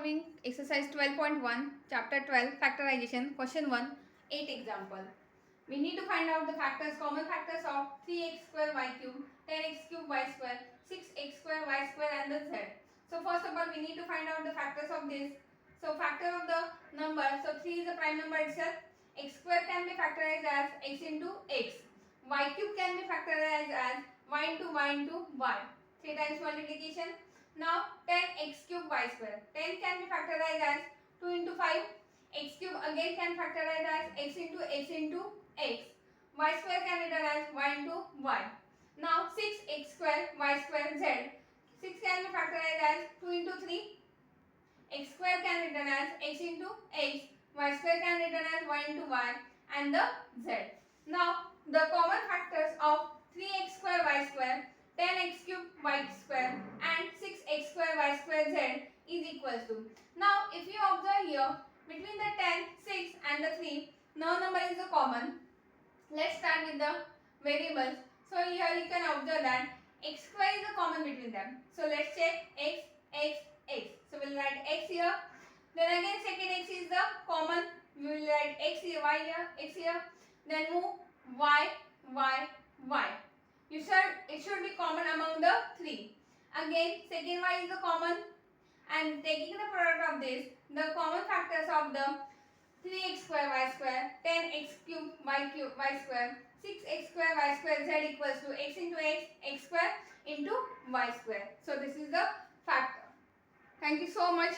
solving exercise 12.1, chapter 12, factorization, question 1, 8 example. We need to find out the factors, common factors of 3x square y cube, 10x cube y square, 6x square y square and the z. So first of all we need to find out the factors of this. So factor of the number, so 3 is a prime number itself. X square can be factorized as x into x. Y cube can be factorized as y into y into y. 3 times multiplication. Now 10x cube y square. 10 can be factorized as 2 into 5. X cube again can factorize as x into x into x. Y square can be written as y into y. Now 6x square y square z. 6 can be factorized as 2 into 3. X square can be written as x into x. Y square can be written as y into y and the z. Now the common factors of 3x square y square, 10x cube y square and 6x square y square z is equals to. Now if you observe here, between the 10, 6 and the 3, no number is a common. Let's start with the variables. So here you can observe that x square is a common between them. So let's check x, x, x. So we'll write x here. Then again second x is the common. We will write x here, y here, x here. Then move y, y, y. It should be common among the three. Again second y is the common, and taking the product of this, the common factors of the 3x square y square, 10x cube y square, 6x square y square z equals to x into x square into y square. So this is the factor. Thank you so much.